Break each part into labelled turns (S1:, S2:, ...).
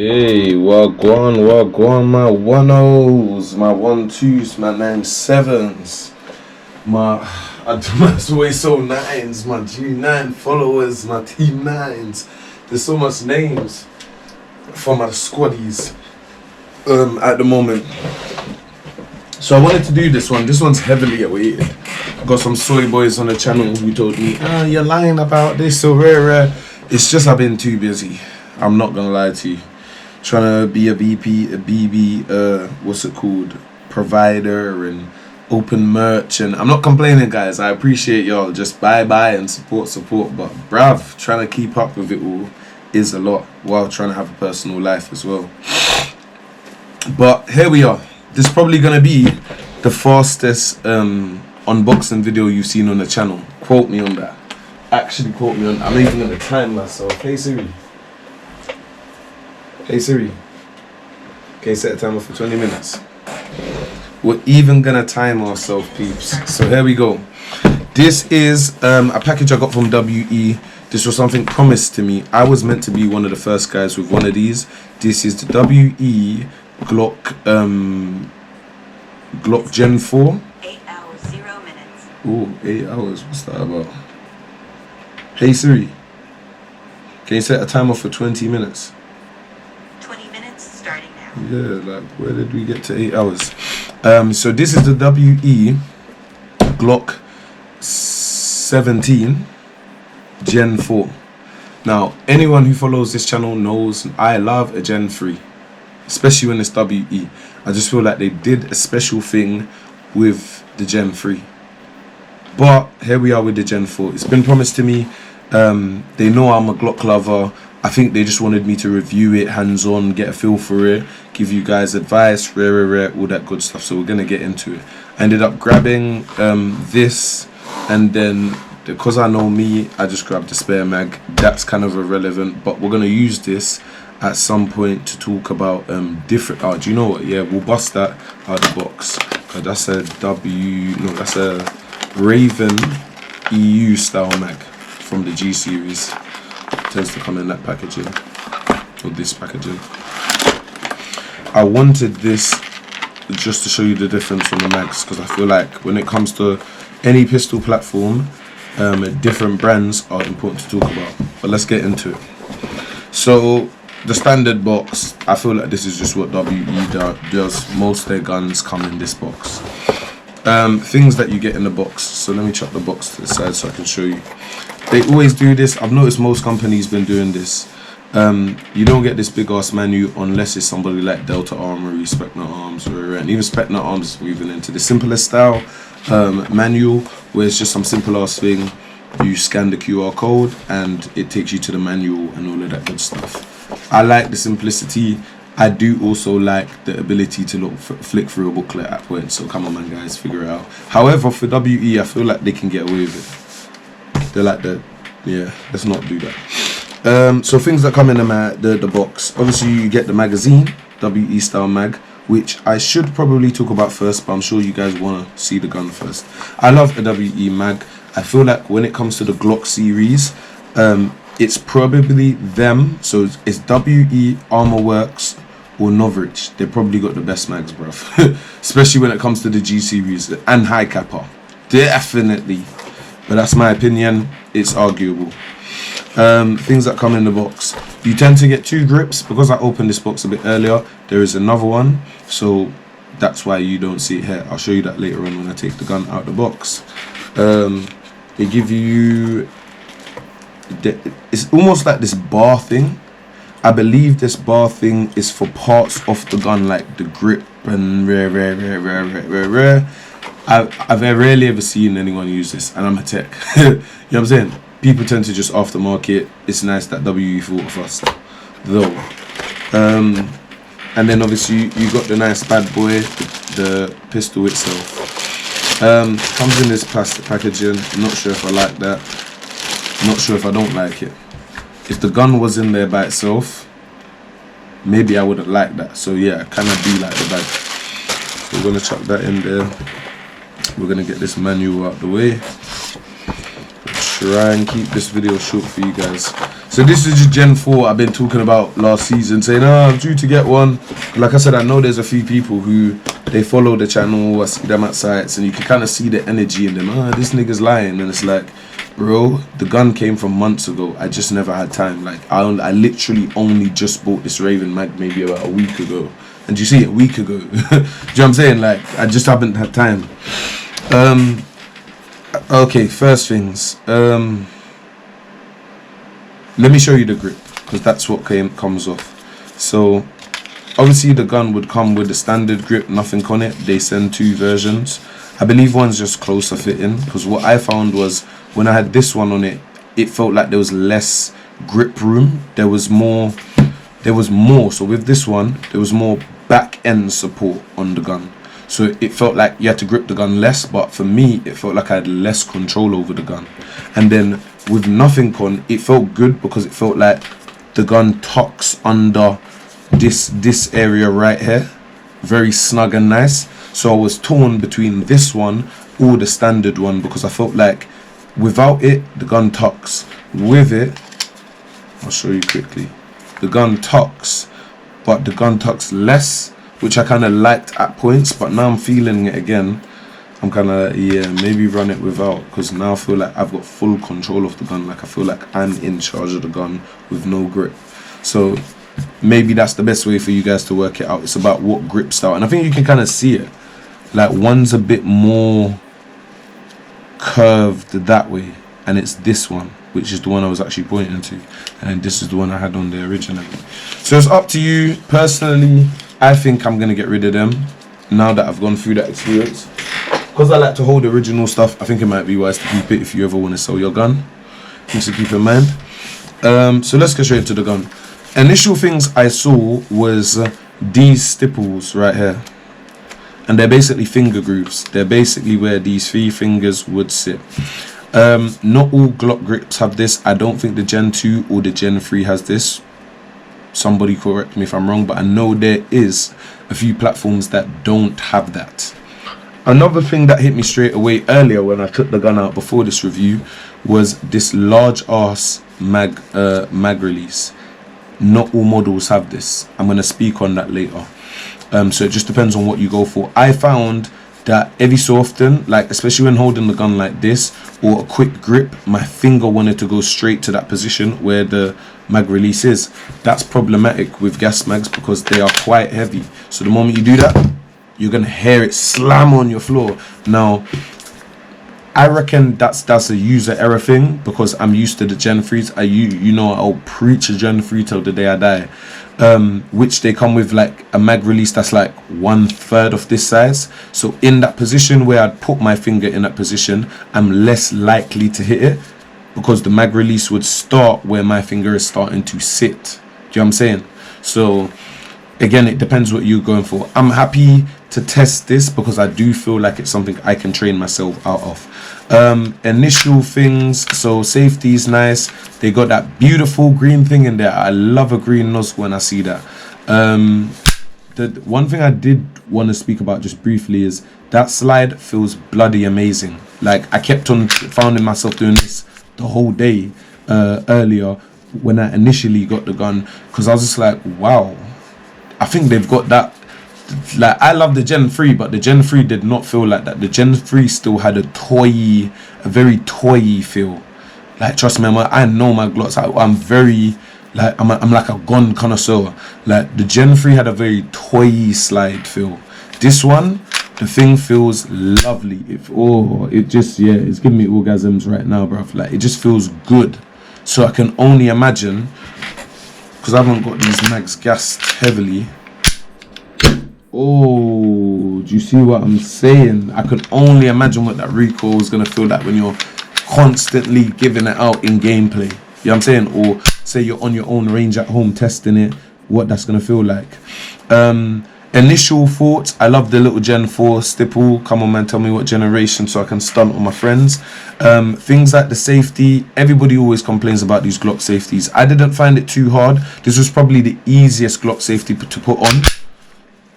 S1: Hey, wagwan, my 1-0s, my 1-2s, my 9-7s, I must always so 9s, my G9 followers, my Team 9s. There's so much names for my squaddies at the moment. So I wanted to do this one. This one's heavily awaited. Got some soy boys on the channel who told me, you're lying about this, so rare. It's just I've been too busy. I'm not gonna lie to you. Trying to be a BB, what's it called, provider and open merch, and I'm not complaining, guys. I appreciate y'all. Just buy and support, but bruv, trying to keep up with it all is a lot while trying to have a personal life as well. But here we are. This is probably gonna be the fastest unboxing video you've seen on the channel. Quote me on that. Actually quote me on. I'm even gonna time myself. Hey Siri. Hey Siri, can you set a timer for 20 minutes? We're even gonna time ourselves, peeps. So here we go. This is a package I got from WE. This was something promised to me. I was meant to be one of the first guys with one of these. This is the WE Glock Gen4.
S2: 8 hours, 0 minutes.
S1: Ooh, 8 hours. What's that about? Hey Siri, can you set a timer for 20 minutes?
S2: Starting now.
S1: Yeah, like where did we get to 8 hours? So this is the WE Glock 17 Gen 4. Now, anyone who follows this channel knows I love a Gen 3, especially when it's WE. I just feel like they did a special thing with the Gen 3. But here we are with the Gen 4. It's been promised to me. They know I'm a Glock lover. I think they just wanted me to review it hands-on, get a feel for it, give you guys advice, rare, all that good stuff. So we're going to get into it. I ended up grabbing this, and then because I know me, I just grabbed the spare mag. That's kind of irrelevant, but we're going to use this at some point to talk about different... do you know what? Yeah, we'll bust that out of the box. That's a that's a Raven EU style mag from the G series. Tends to come in that packaging, or this packaging. I wanted this just to show you the difference on the mags, because I feel like when it comes to any pistol platform, different brands are important to talk about. But let's get into it. So the standard box, I feel like this is just what WE does. Most of their guns come in this box. Things that you get in the box. So let me chuck the box to the side so I can show you. They always do this. I've noticed most companies been doing this. You don't get this big ass menu unless it's somebody like Delta Armory, Spectre Arms, and even Spectre Arms is moving into the simplest style manual, where it's just some simple ass thing. You scan the QR code and it takes you to the manual and all of that good stuff. I like the simplicity. I do also like the ability to flick through a booklet at points. So come on, man, guys, figure it out. However, for WE, I feel like they can get away with it. They're like that. Yeah, let's not do that. So things that come in the box. Obviously, you get the magazine, WE style mag, which I should probably talk about first, but I'm sure you guys want to see the gun first. I love the WE mag. I feel like when it comes to the Glock series, it's probably them. So it's WE, Armor Works, or Novritsch. They probably got the best mags, bruv. Especially when it comes to the G series and high capper. Definitely. But that's my opinion. It's arguable. Things that come in the box. You tend to get 2 grips. Because I opened this box a bit earlier, there is another one. So that's why you don't see it here. I'll show you that later on when I take the gun out the box. They give you... It's almost like this bar thing. I believe this bar thing is for parts of the gun, like the grip and rare. I've rarely ever seen anyone use this, and I'm a tech. You know what I'm saying? People tend to just aftermarket. It's nice that WE thought of us, though. And then obviously you got the nice bad boy, the pistol itself. Comes in this plastic packaging. I'm not sure if I like that. I'm not sure if I don't like it. If the gun was in there by itself, maybe I wouldn't like that. So yeah, I kind of do like the bag. So we're gonna chuck that in there. We're gonna get this manual out the way. Try and keep this video short for you guys. So this is just Gen 4 I've been talking about last season, saying, oh, I'm due to get one. Like I said, I know there's a few people who, they follow the channel, I see them at sites, and you can kind of see the energy in them. This nigga's lying. And it's like, bro, the gun came from months ago. I just never had time. Like, I literally only just bought this Raven mag maybe about a week ago. And you see it a week ago. Do you know what I'm saying? Like, I just haven't had time. Okay, first things. Let me show you the grip, because that's what comes off. So, obviously the gun would come with the standard grip, nothing on it. They send 2 versions. I believe one's just closer fitting, because what I found was when I had this one on it, it felt like there was less grip room. There was more. So with this one, there was more back end support on the gun. So it felt like you had to grip the gun less, but for me, it felt like I had less control over the gun. And then with nothing on, it felt good because it felt like the gun tucks under this area right here, very snug and nice. So I was torn between this one or the standard one, because I felt like without it, the gun tucks. With it, I'll show you quickly. The gun tucks, but the gun tucks less, which I kind of liked at points, but now I'm feeling it again. I'm kind of, yeah, maybe run it without, because now I feel like I've got full control of the gun. Like, I feel like I'm in charge of the gun with no grip. So maybe that's the best way for you guys to work it out. It's about what grip style, and I think you can kind of see it. Like, one's a bit more curved that way, and it's this one, which is the one I was actually pointing to, and this is the one I had on there originally. So it's up to you. Personally, I think I'm gonna get rid of them now that I've gone through that experience, because I like to hold the original stuff. I think it might be wise to keep it if you ever want to sell your gun. Things to keep in mind. So let's get straight into the gun. Initial things I saw was these stipples right here, and they're basically finger grooves. They're basically where these 3 fingers would sit. Not all Glock grips have this. I don't think the Gen 2 or the Gen 3 has this. Somebody correct me if I'm wrong, but I know there is a few platforms that don't have that. Another thing that hit me straight away earlier when I took the gun out before this review was this large ass mag release. Not all models have this. I'm going to speak on that later. So it just depends on what you go for. I found that every so often, like especially when holding the gun like this or a quick grip, my finger wanted to go straight to that position where the mag release is. That's problematic with gas mags because they are quite heavy. So the moment you do that, you're gonna hear it slam on your floor. Now, I reckon that's a user error thing, because I'm used to the Gen 3s. I'll preach a Gen 3 till the day I die. Which they come with like a mag release that's like 1/3 of this size. So in that position where I'd put my finger in that position, I'm less likely to hit it, because the mag release would start where my finger is starting to sit. Do you know what I'm saying? So again, it depends what you're going for. I'm happy to test this because I do feel like it's something I can train myself out of. Initial things, so safety is nice. They got that beautiful green thing in there. I love a green nozzle when I see that. The one thing I did want to speak about just briefly is that slide feels bloody amazing. Like, I kept on finding myself doing this the whole day earlier when I initially got the gun, because I was just like, wow, I think they've got that. Like, I love the Gen 3, but the Gen 3 did not feel like that. The Gen 3 still had a very toy feel. Like, trust me, I know my Glocks. I'm very, like, I'm like a gun connoisseur. Like, the Gen 3 had a very toy slide feel. This one, the thing feels lovely. It's giving me orgasms right now, bruv. Like, it just feels good. So I can only imagine, because I haven't got these mags gassed heavily. Oh, do you see what I'm saying? I can only imagine what that recoil is going to feel like when you're constantly giving it out in gameplay. You know what I'm saying? Or say you're on your own range at home testing it, what that's going to feel like. Initial thoughts, I love the little Gen 4 stipple. Come on, man, tell me what generation so I can stunt on my friends. Things like the safety, everybody always complains about these Glock safeties. I didn't find it too hard. This was probably the easiest Glock safety to put on.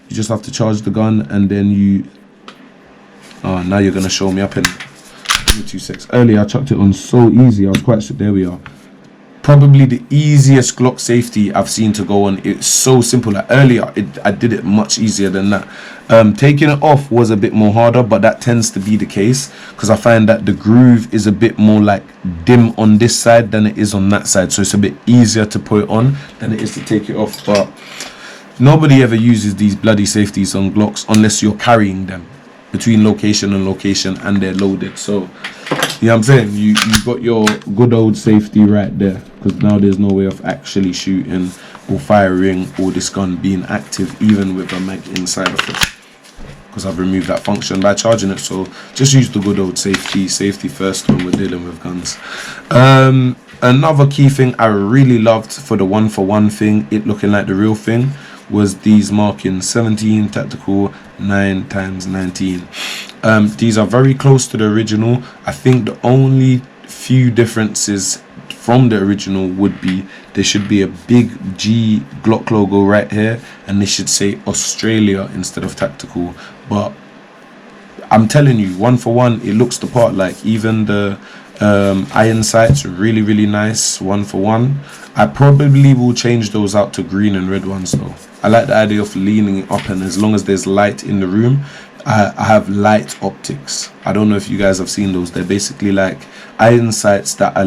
S1: You just have to charge the gun, and then now you're going to show me up in 2 seconds. Earlier I chucked it on so easy. I was quite there we are. probably the easiest Glock safety I've seen to go on. It's so simple. Like earlier, I did it much easier than that. Taking it off was a bit more harder, but that tends to be the case because I find that the groove is a bit more like dim on this side than it is on that side. So it's a bit easier to put it on than it is to take it off. But nobody ever uses these bloody safeties on Glocks unless you're carrying them between location and location and they're loaded. So you know what I'm saying, you got your good old safety right there, because now there's no way of actually shooting or firing or this gun being active even with a mag inside of it, because I've removed that function by charging it. So just use the good old safety first when we're dealing with guns. Another key thing I really loved for the 1-for-1 thing, it looking like the real thing, was these markings: 17 tactical, 9x19. These are very close to the original. I think the only few differences from the original would be there should be a big G Glock logo right here, and they should say Australia instead of tactical. But I'm telling you, 1-for-1, it looks the part. Like even the iron sights are really nice 1-for-1. I probably will change those out to green and red ones though. I like the idea of leaning it up, and as long as there's light in the room, I have light optics. I don't know if you guys have seen those. They're basically like iron sights that are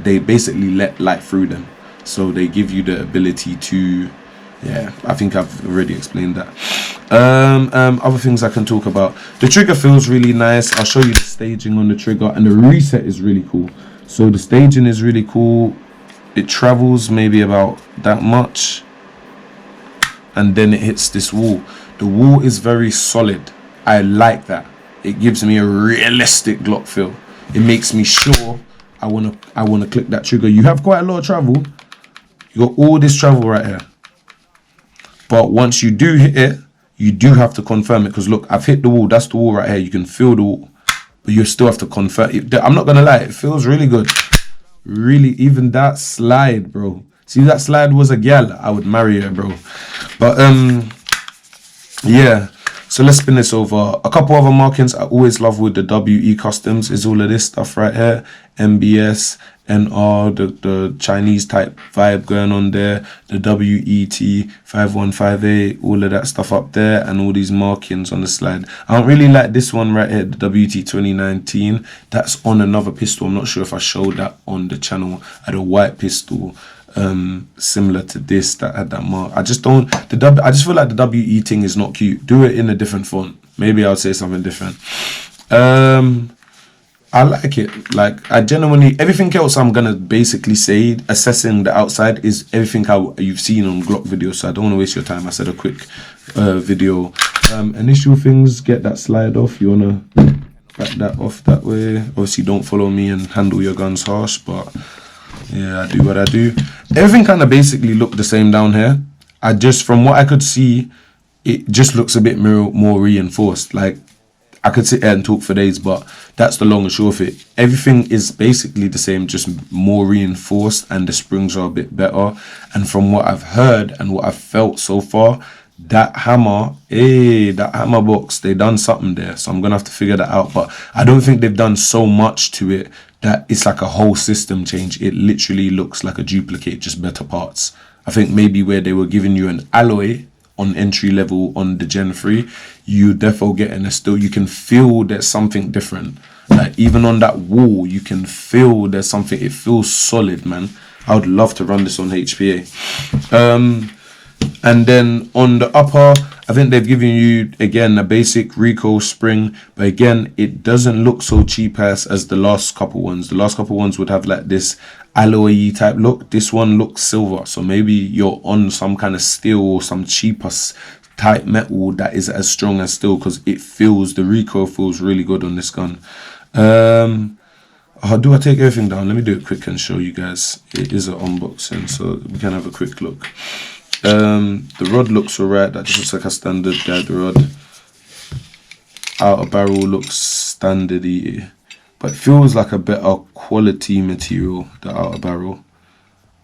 S1: they basically let light through them, so they give you the ability to, yeah, I think I've already explained that. Other things I can talk about: the trigger feels really nice. I'll show you the staging on the trigger, and the reset is really cool. So the staging is really cool. It travels maybe about that much, and then it hits this wall. The wall is very solid. I like that. It gives me a realistic Glock feel. It makes me sure I wanna click that trigger. You have quite a lot of travel. You got all this travel right here, but once you do hit it, you do have to confirm it, because look, I've hit the wall. That's the wall right here. You can feel the wall, but you still have to confirm it. I'm not gonna lie, it feels really good. Really, even that slide, bro. See, that slide was a gal, I would marry her, bro. But yeah, so let's spin this over. A couple other markings I always love with the WE customs is all of this stuff right here: MBS, NR, the Chinese type vibe going on there, the WET 5158, all of that stuff up there, and all these markings on the slide. I don't really like this one right here, the WT 2019. That's on another pistol. I'm not sure if I showed that on the channel. I had a white pistol similar to this that had that mark. I just feel like the WE thing is not cute. Do it in a different font. Maybe I'll say something different. I like it. Like, I genuinely, everything else I'm gonna basically say, assessing the outside, is everything how you've seen on Glock videos, so I don't want to waste your time. I said a quick video. Initial things, get that slide off. You wanna back that off that way. Obviously don't follow me and handle your guns harsh, but yeah, I do what I do. Everything kind of basically looked the same down here. From what I could see, it just looks a bit more reinforced. Like, I could sit here and talk for days, but that's the long and short of it. Everything is basically the same, just more reinforced, and the springs are a bit better. And from what I've heard and what I've felt so far, that hammer box, they done something there. So I'm gonna have to figure that out. But I don't think they've done so much to it that it's like a whole system change. It literally looks like a duplicate, just better parts. I think maybe where they were giving you an alloy on entry level on the Gen 3, you definitely getting you can feel there's something different. Like, even on that wall, you can feel there's something. It feels solid, man. I would love to run this on HPA. And then on the upper, I think they've given you, again, a basic recoil spring, but again, it doesn't look so cheap as the last couple ones. The last couple ones would have like this alloy type look. This one looks silver, so maybe you're on some kind of steel or some cheaper type metal that is as strong as steel, because the recoil feels really good on this gun. How do I take everything down? Let me do it quick and show you guys. It is an unboxing, so we can have a quick look. The rod looks alright. That just looks like a standard guide rod. Outer barrel looks standardy, but it feels like a better quality material, the outer barrel.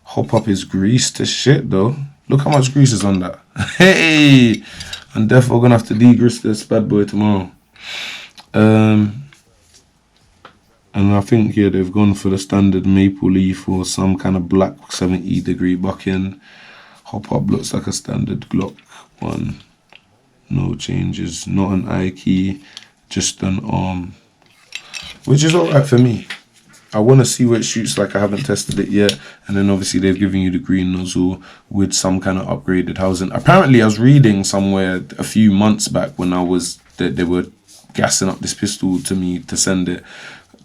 S1: Hop up is greased to shit though. Look how much grease is on that. Hey, I'm definitely gonna have to degrease this bad boy tomorrow. And I think here they've gone for the standard maple leaf or some kind of black 70-degree bucking. Hop up looks like a standard Glock one. No changes, not an eye key, just an arm, which is alright for me. I want to see what it shoots like. I haven't tested it yet. And then obviously they've given you the green nozzle with some kind of upgraded housing. Apparently I was reading somewhere a few months back when they were gassing up this pistol to me to send it.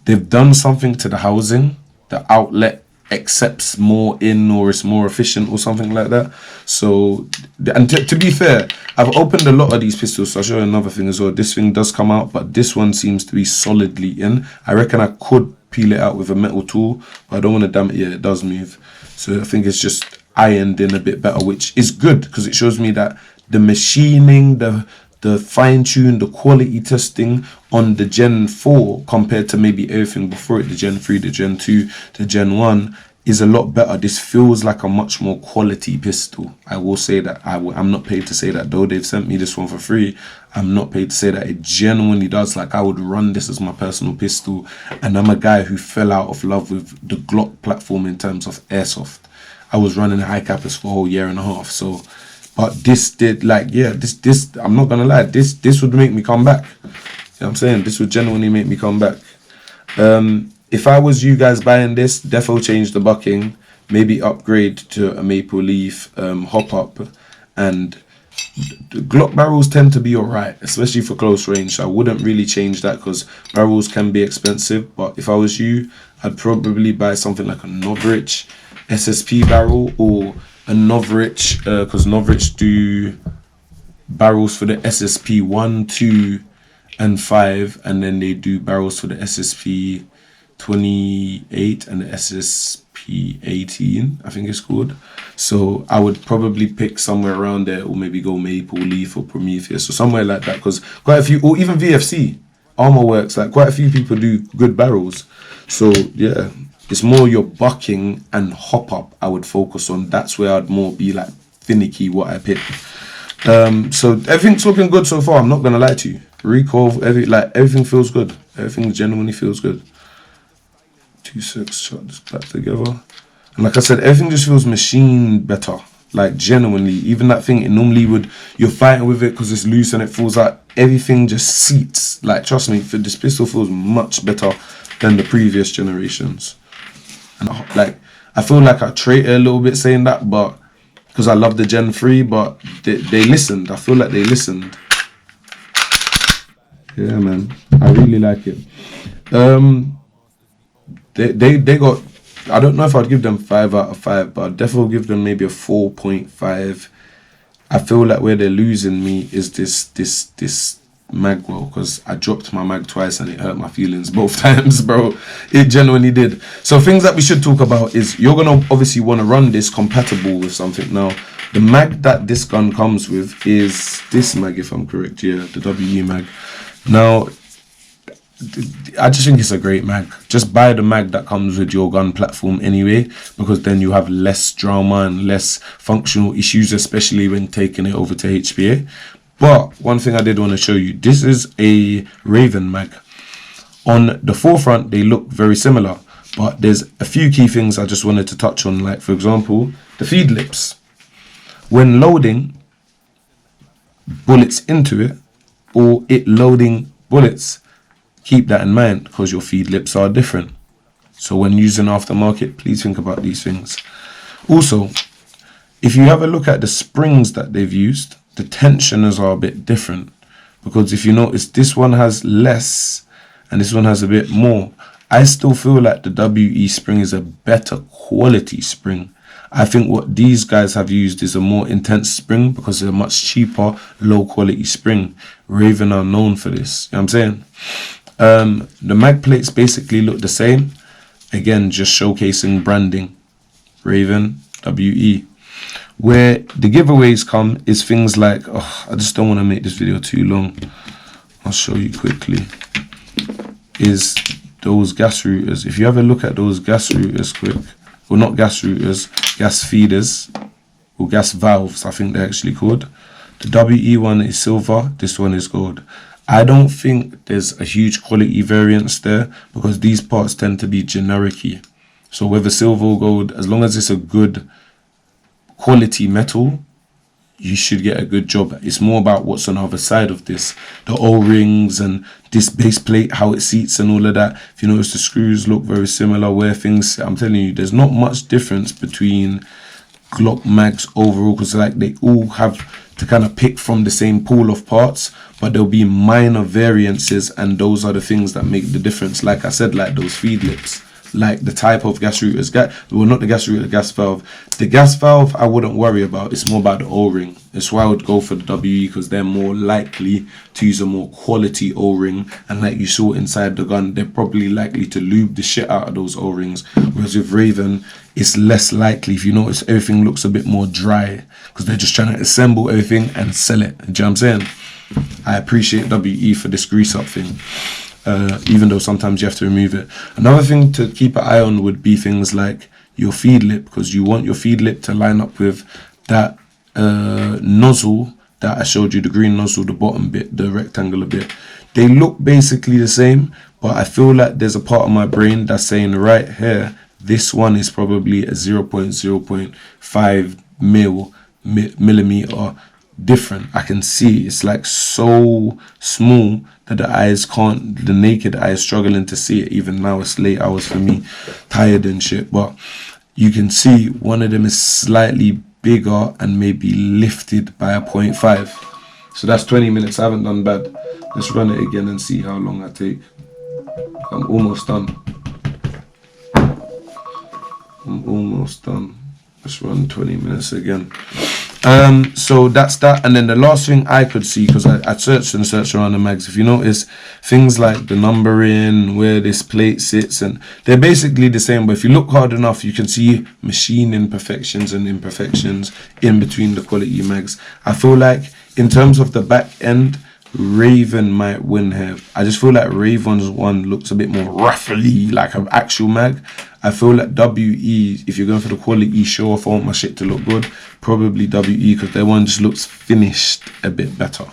S1: They've done something to the housing. The outlet accepts more in, or it's more efficient or something like that. So, and to be fair, I've opened a lot of these pistols, so I'll show you another thing as well. This thing does come out, but this one seems to be solidly in. I reckon I could peel it out with a metal tool, but I don't want to damn it yet. It does move, so I think it's just ironed in a bit better, which is good because it shows me that the machining, the fine tune, the quality testing on the Gen 4 compared to maybe everything before it, the Gen 3, the Gen 2, the Gen 1, is a lot better. This feels like a much more quality pistol. I will say that. I'm not paid to say that, though they've sent me this one for free. I'm not paid to say that. It genuinely does. Like, I would run this as my personal pistol, and I'm a guy who fell out of love with the Glock platform in terms of airsoft. I was running high cappers for a whole year and a half, so. But this did, like, yeah, this I'm not gonna lie, this would make me come back. You know what I'm saying? This would genuinely make me come back. If I was you guys buying this, defo change the bucking, maybe upgrade to a maple leaf hop up, and the Glock barrels tend to be alright, especially for close range. So I wouldn't really change that because barrels can be expensive. But if I was you, I'd probably buy something like a Novrich SSP barrel, or a Novrich, because Novrich do barrels for the SSP 1, 2, and 5, and then they do barrels for the SSP 28 and the SSP 18, I think it's called. So I would probably pick somewhere around there, or maybe go Maple Leaf or Prometheus or somewhere like that, because quite a few, or even VFC, Armor Works, like quite a few people do good barrels. So yeah, it's more your bucking and hop up I would focus on. That's where I'd more be like finicky what I pick. So everything's looking good so far. I'm not gonna lie to you. Recoil, everything feels good. Everything genuinely feels good. 2-6, shot this back together. And like I said, everything just feels machined better. Like genuinely, even that thing, it normally would, you're fighting with it because it's loose and it feels like everything just seats. Like trust me, for this pistol feels much better than the previous generations. And I feel like I traitor a little bit saying that, but because I love the Gen 3, but they listened. I feel like they listened. Yeah, man, I really like it. They got, I don't know if I'd give them 5 out of 5, but I'd definitely give them maybe a 4.5. I feel like where they're losing me is this mag well, because I dropped my mag twice and it hurt my feelings both times, bro. It genuinely did. So things that we should talk about is you're gonna obviously want to run this compatible with something. Now the mag that this gun comes with is this mag, if I'm correct. Yeah, the WE mag. Now I just think it's a great mag. Just buy the mag that comes with your gun platform anyway, because then you have less drama and less functional issues, especially when taking it over to HPA. But one thing I did want to show you, this is a Raven mag. On the forefront, they look very similar, but there's a few key things I just wanted to touch on. Like, for example, the feed lips. When loading bullets into it, or it loading bullets, keep that in mind because your feed lips are different. So when using aftermarket, please think about these things. Also, if you have a look at the springs that they've used, the tensioners are a bit different, because if you notice, this one has less and this one has a bit more. I still feel like the WE spring is a better quality spring. I think what these guys have used is a more intense spring because it's a much cheaper, low quality spring. Raven are known for this, you know what I'm saying? The mag plates basically look the same. Again, just showcasing branding. Raven, WE. Where the giveaways come is things like, I just don't want to make this video too long. I'll show you quickly. Is those gas routers. If you have a look at those gas routers quick, well, not gas routers, gas feeders, or gas valves, I think they're actually called. The WE one is silver, this one is gold. I don't think there's a huge quality variance there because these parts tend to be generic-y. So whether silver or gold, as long as it's a good quality metal, you should get a good job. It's more about what's on the other side of this, the O-rings and this base plate, how it seats and all of that. If you notice, the screws look very similar where things, I'm telling you, there's not much difference between Glock mags overall, because like they all have to kind of pick from the same pool of parts, but there'll be minor variances, and those are the things that make the difference. Like I said, like those feed lips, like the type of gas routers, well, not the gas router, the gas valve. The gas valve I wouldn't worry about. It's more about the O-ring. That's why I would go for the WE, because they're more likely to use a more quality O-ring, and like you saw inside the gun, they're probably likely to lube the shit out of those O-rings. Whereas with Raven, it's less likely. If you notice, everything looks a bit more dry because they're just trying to assemble everything and sell it. Do you know what I'm saying? I appreciate WE for this grease up thing. Even though sometimes you have to remove it. Another thing to keep an eye on would be things like your feed lip, because you want your feed lip to line up with that nozzle that I showed you, the green nozzle, the bottom bit, the rectangular bit. They look basically the same, but I feel like there's a part of my brain that's saying right here, this one is probably a 0.5 millimeter different. I can see it's like so small that the eyes can't, the naked eye is struggling to see it. Even now, it's late hours for me, tired and shit, but you can see one of them is slightly bigger and maybe lifted by a 0.5. So that's 20 minutes. I haven't done bad. Let's run it again and see how long I take. I'm almost done. Let's run 20 minutes again. So that's that. And then the last thing I could see, because I searched and searched around the mags, if you notice, things like the numbering, where this plate sits, and they're basically the same, but if you look hard enough, you can see machine imperfections and imperfections in between the quality mags. I feel like in terms of the back end, Raven might win here. I just feel like Raven's one looks a bit more ruffly, like an actual mag. I feel like WE, if you're going for the quality, sure, if I want my shit to look good, probably WE, because their one just looks finished a bit better.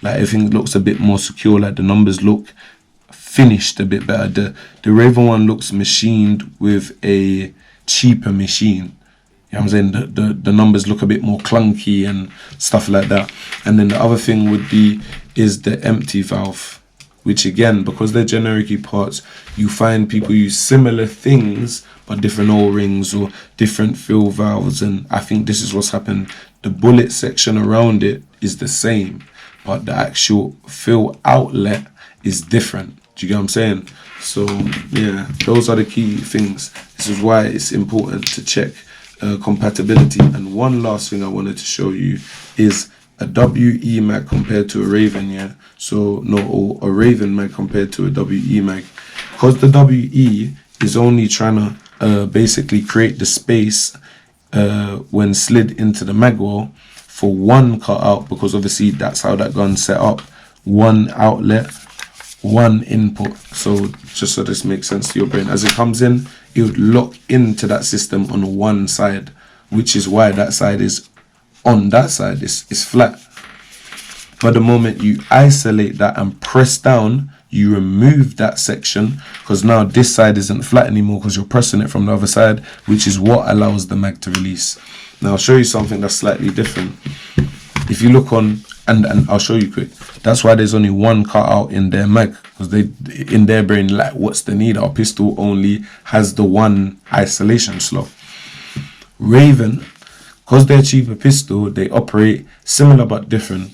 S1: Like everything looks a bit more secure, like the numbers look finished a bit better. The Raven one looks machined with a cheaper machine. You know what I'm saying? The numbers look a bit more clunky and stuff like that. And then the other thing would be is the empty valve, which again, because they're generic parts, you find people use similar things but different O-rings or different fill valves, and I think this is what's happened. The bullet section around it is the same, but the actual fill outlet is different. Do you get what I'm saying? So yeah, those are the key things. This is why it's important to check compatibility. And one last thing I wanted to show you is a WE mag compared to a Raven, yeah. So no, or a Raven mag compared to a WE mag, because the WE is only trying to basically create the space when slid into the mag well for one cutout, because obviously that's how that gun's set up, one outlet, one input. So just so this makes sense to your brain, as it comes in, it would lock into that system on one side, which is why that side is on that side is flat. But the moment you isolate that and press down, you remove that section, because now this side isn't flat anymore because you're pressing it from the other side, which is what allows the mag to release. Now I'll show you something that's slightly different. If you look on, and I'll show you quick, that's why there's only one cutout in their mag, because they, in their brain, like, what's the need? Our pistol only has the one isolation slot. Raven, because they're a cheaper pistol, they operate similar but different.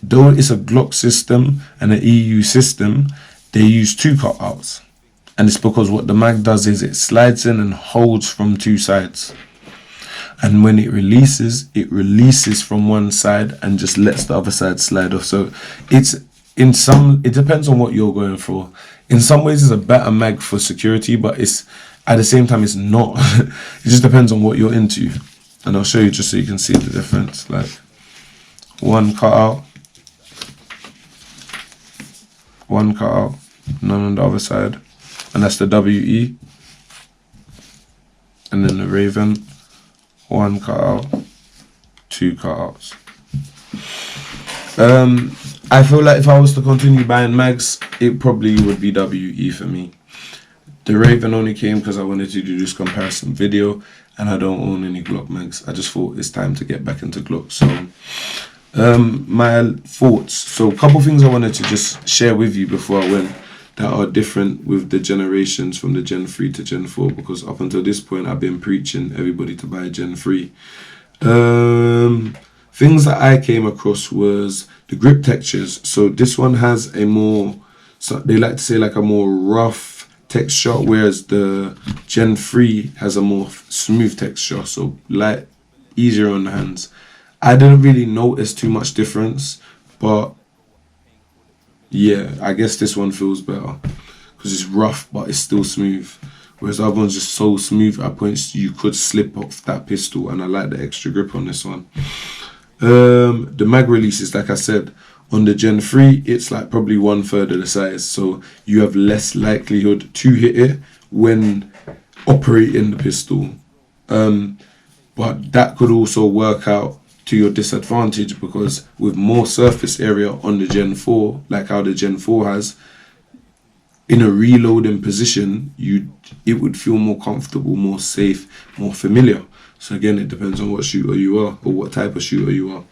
S1: Though it's a Glock system and an EU system, they use two cutouts, and it's because what the mag does is it slides in and holds from two sides, and when it releases from one side and just lets the other side slide off. So it's it depends on what you're going for. In some ways it's a better mag for security, but it's at the same time it's not. It just depends on what you're into, and I'll show you just so you can see the difference. Like one cutout, none on the other side, and that's the WE. And then the Raven, one cutout, two cutouts. I feel like if I was to continue buying mags, it probably would be WE for me. The Raven only came because I wanted to do this comparison video, and I don't own any Glock mags. I just thought it's time to get back into Glock. So my thoughts. So a couple things I wanted to just share with you before I went that are different with the generations from the Gen 3 to Gen 4, because up until this point I've been preaching everybody to buy Gen 3. Things that I came across was the grip textures. So this one has a more, so they like to say like a more rough texture, whereas the Gen 3 has a more smooth texture, so light, easier on the hands. I didn't really notice too much difference, but yeah, I guess this one feels better because it's rough but it's still smooth, whereas the other one's just so smooth at points you could slip off that pistol, and I like the extra grip on this one. The mag releases, like I said, on the Gen 3, it's like probably 1/3 of the size, so you have less likelihood to hit it when operating the pistol. But that could also work out to your disadvantage, because with more surface area on the Gen 4, like how the Gen 4 has, in a reloading position, it would feel more comfortable, more safe, more familiar. So again, it depends on what shooter you are or what type of shooter you are.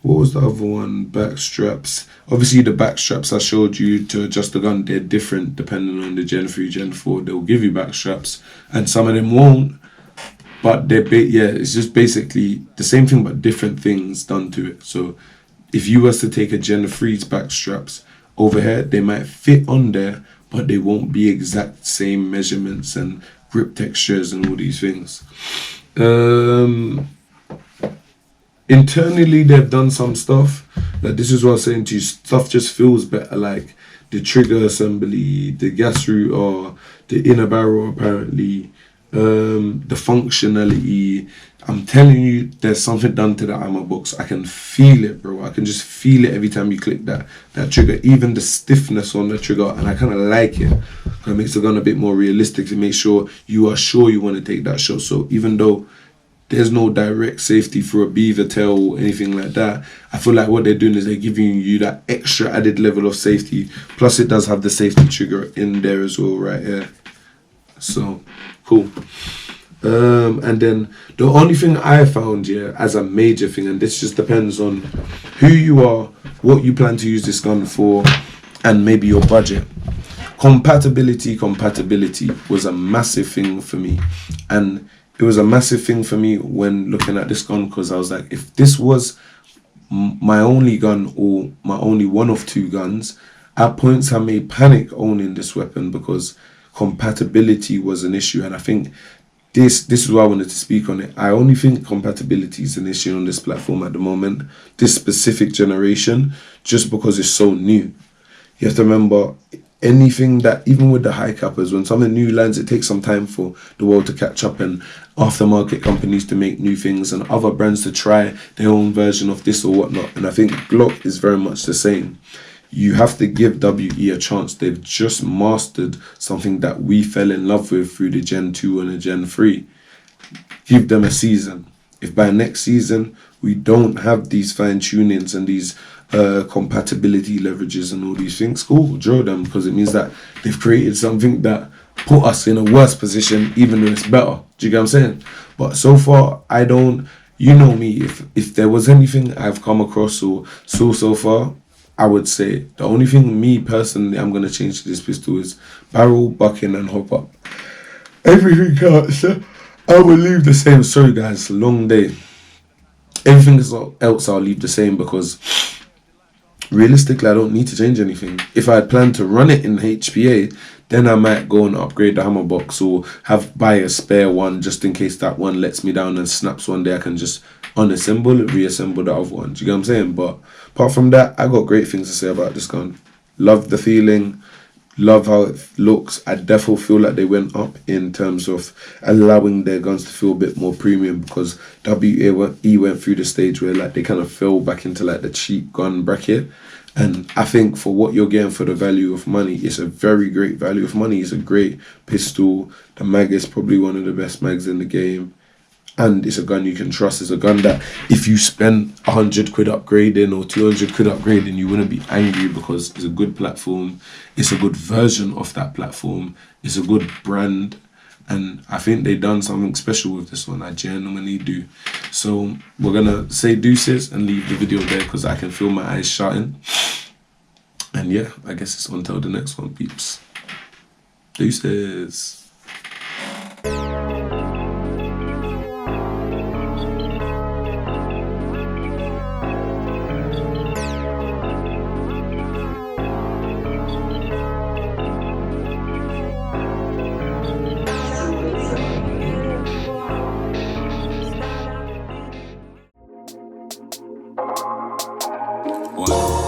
S1: What was the other one? Back straps. Obviously, the back straps I showed you to adjust the gun, they're different depending on the Gen 3, Gen 4. They'll give you back straps, and some of them won't. But it's just basically the same thing, but different things done to it. So if you was to take a Gen 3's back straps over here, they might fit on there, but they won't be exact same measurements and grip textures and all these things. Internally, they've done some stuff. Like, this is what I was saying to you. Stuff just feels better. Like the trigger assembly, the gas router, the inner barrel apparently, the functionality. I'm telling you, there's something done to the ammo box. I can feel it, bro. I can just feel it every time you click that trigger. Even the stiffness on the trigger, and I kind of like it. It makes the gun a bit more realistic to make sure you are sure you want to take that shot. So even though there's no direct safety for a beaver tail or anything like that, I feel like what they're doing is they're giving you that extra added level of safety. Plus it does have the safety trigger in there as well, right here. So cool. And then the only thing I found here as a major thing, and this just depends on who you are, what you plan to use this gun for, and maybe your budget. Compatibility was a massive thing for me, and it was a massive thing for me when looking at this gun, because I was like, if this was my only gun or my only one of two guns, at points I may panic owning this weapon because compatibility was an issue. And I think this is why I wanted to speak on it. I only think compatibility is an issue on this platform at the moment, this specific generation, just because it's so new. You have to remember, anything that, even with the high cappers, when something new lands, it takes some time for the world to catch up and aftermarket companies to make new things and other brands to try their own version of this or whatnot. And I think Glock is very much the same. You have to give WE a chance. They've just mastered something that we fell in love with through the Gen 2 and the Gen 3. Give them a season. If by next season we don't have these fine tunings and these compatibility leverages and all these things, cool, draw them, because it means that they've created something that put us in a worse position, even though it's better. Do you get what I'm saying? But so far, I don't, you know me, if there was anything I've come across or saw so far, I would say the only thing me personally I'm going to change to this pistol is barrel, bucking and hop up. Everything else I will leave the same. Sorry guys, long day. Everything else I'll leave the same, because realistically I don't need to change anything. If I had planned to run it in HPA, then I might go and upgrade the hammer box or buy a spare one just in case that one lets me down and snaps one day. I can just unassemble it, reassemble the other one. Do you get what I'm saying? But apart from that, I got great things to say about this gun. Love the feeling, love how it looks. I definitely feel like they went up in terms of allowing their guns to feel a bit more premium, because WE went through the stage where like they kind of fell back into like the cheap gun bracket. And I think for what you're getting for the value of money, it's a very great value of money. It's a great pistol. The mag is probably one of the best mags in the game. and it's a gun you can trust. It's a gun that if you spend 100 quid upgrading or 200 quid upgrading, you wouldn't be angry, because it's a good platform, it's a good version of that platform, it's a good brand, and I think they done something special with this one. I genuinely do. So we're gonna say deuces and leave the video there, because I can feel my eyes shutting. And yeah, I guess it's on till the next one, peeps. Deuces. What?